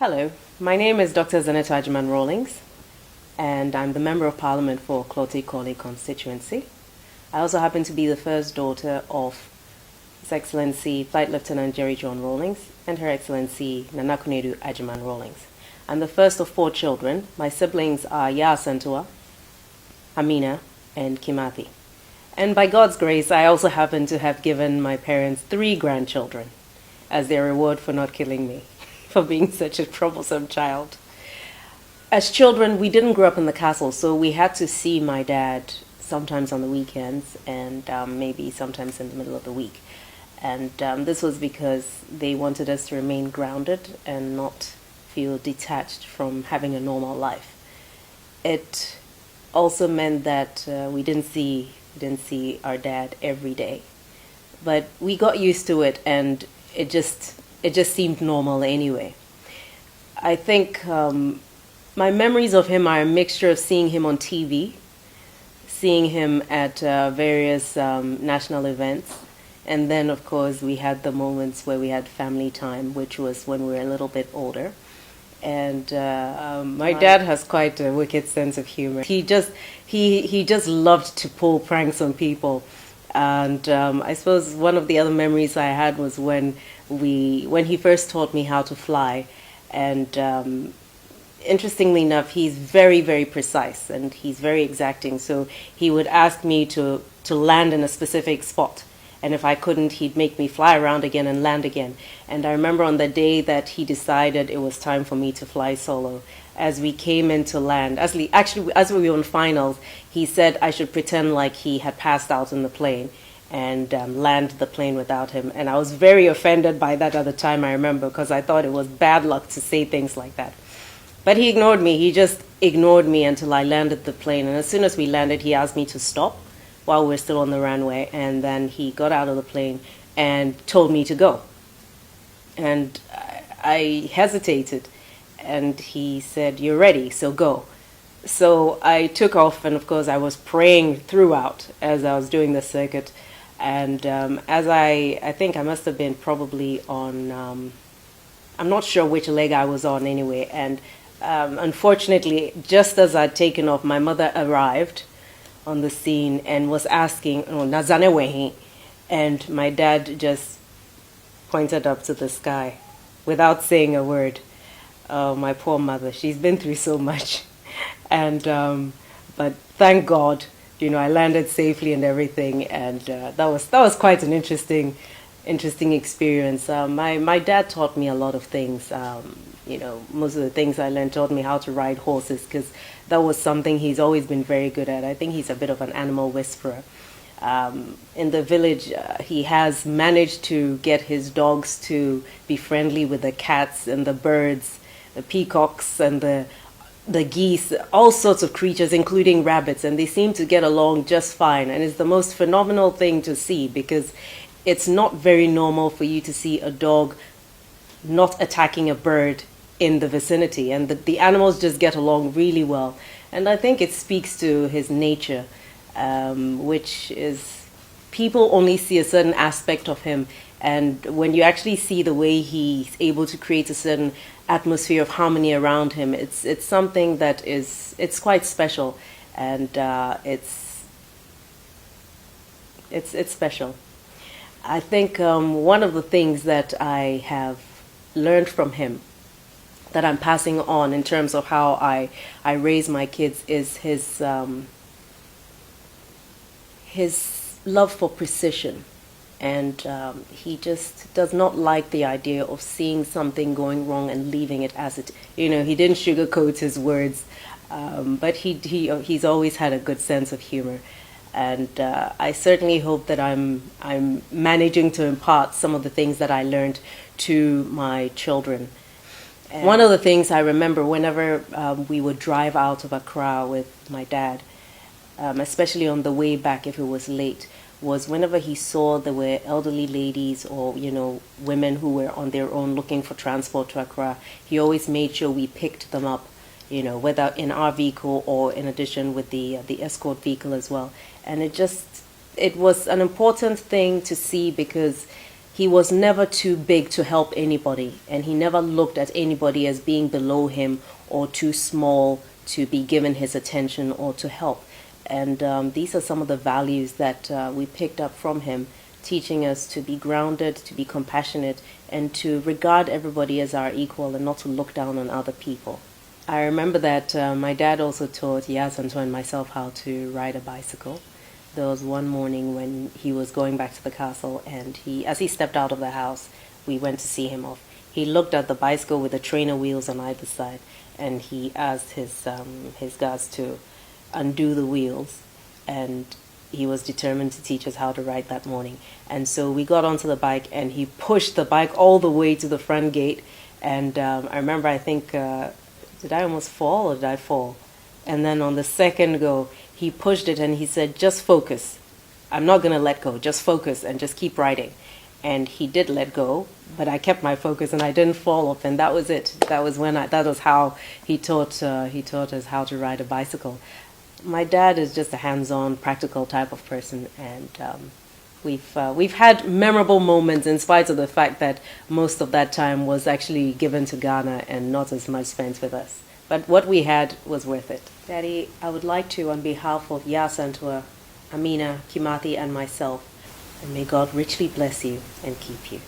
Hello, my name is Dr.Zanetor Rawlings, and I'm the Member of Parliament for Clote Kole constituency. I also happen to be the first daughter of His Excellency Flight Lieutenant Jerry John Rawlings and Her Excellency Nana Kunedu Ajiman Rawlings. I'm the first of 4 children. My siblings are Ya Santua, Amina, and Kimathi. And by God's grace, I also happen to have given my parents 3 grandchildren as their reward for not killing me, for being such a troublesome child. As children, we didn't grow up in the castle, so we had to see my dad sometimes on the weekends and maybe sometimes in the middle of the week. And this was because they wanted us to remain grounded and not feel detached from having a normal life. It also meant that we didn't see our dad every day, but we got used to it, and it just seemed normal anyway. I think my memories of him are a mixture of seeing him on TV, seeing him at various national events, and then of course we had the moments where we had family time, which was when we were a little bit older. And my dad has quite a wicked sense of humor. He just loved to pull pranks on people. And I suppose one of the other memories I had was when he first taught me how to fly. And interestingly enough, he's very, very precise and he's very exacting. So he would ask me to land in a specific spot. And if I couldn't, he'd make me fly around again and land again. And I remember on the day that he decided it was time for me to fly solo, as we came into land, as we were on finals, he said I should pretend like he had passed out in the plane and land the plane without him. And I was very offended by that at the time, I remember, because I thought it was bad luck to say things like that. But he ignored me. He just ignored me until I landed the plane. And as soon as we landed, he asked me to stop while we're still on the runway, and then he got out of the plane and told me to go. And I hesitated, and he said, "You're ready, so go." So I took off, and of course I was praying throughout as I was doing the circuit. And as I think I must have been probably on, I'm not sure which leg I was on anyway, and unfortunately, just as I'd taken off, my mother arrived on the scene and was asking, "Oh, Nazane wehi," and my dad just pointed up to the sky without saying a word. Oh, my poor mother, she's been through so much. And but thank God, I landed safely and everything, and that was quite an interesting experience. My dad taught me a lot of things. Most of the things I learned taught me how to ride horses, because that was something he's always been very good at. I think he's a bit of an animal whisperer. In the village, he has managed to get his dogs to be friendly with the cats and the birds, the peacocks and the geese, all sorts of creatures, including rabbits, and they seem to get along just fine. And it's the most phenomenal thing to see, because it's not very normal for you to see a dog not attacking a bird in the vicinity, and the animals just get along really well. And I think it speaks to his nature, which is, people only see a certain aspect of him, and when you actually see the way he's able to create a certain atmosphere of harmony around him, it's something that it's quite special, and it's special. I think one of the things that I have learned from him, that I'm passing on in terms of how I raise my kids, is his love for precision. And he just does not like the idea of seeing something going wrong and leaving it as it. He didn't sugarcoat his words, but he's always had a good sense of humor. And I certainly hope that I'm managing to impart some of the things that I learned to my children. And one of the things I remember whenever we would drive out of Accra with my dad, especially on the way back if it was late, was whenever he saw there were elderly ladies or women who were on their own looking for transport to Accra, he always made sure we picked them up, whether in our vehicle or in addition with the escort vehicle as well. And it was an important thing to see, because he was never too big to help anybody, and he never looked at anybody as being below him or too small to be given his attention or to help. And these are some of the values that we picked up from him, teaching us to be grounded, to be compassionate, and to regard everybody as our equal and not to look down on other people. I remember that my dad also taught Zanetor and myself how to ride a bicycle. There was one morning when he was going back to the castle, and as he stepped out of the house, we went to see him off. He looked at the bicycle with the trainer wheels on either side, and he asked his guards to undo the wheels, and he was determined to teach us how to ride that morning. And so we got onto the bike, and he pushed the bike all the way to the front gate. And I remember, I think, did I almost fall or did I fall? And then on the second go, he pushed it and he said, just focus. I'm not going to let go. Just focus and just keep riding. And he did let go, but I kept my focus and I didn't fall off. And that was it. That was how he taught us how to ride a bicycle. My dad is just a hands-on, practical type of person, and we've had memorable moments in spite of the fact that most of that time was actually given to Ghana and not as much spent with us. But what we had was worth it. Daddy, I would like to, on behalf of Zanetor, Amina, Kimathi, and myself, and may God richly bless you and keep you.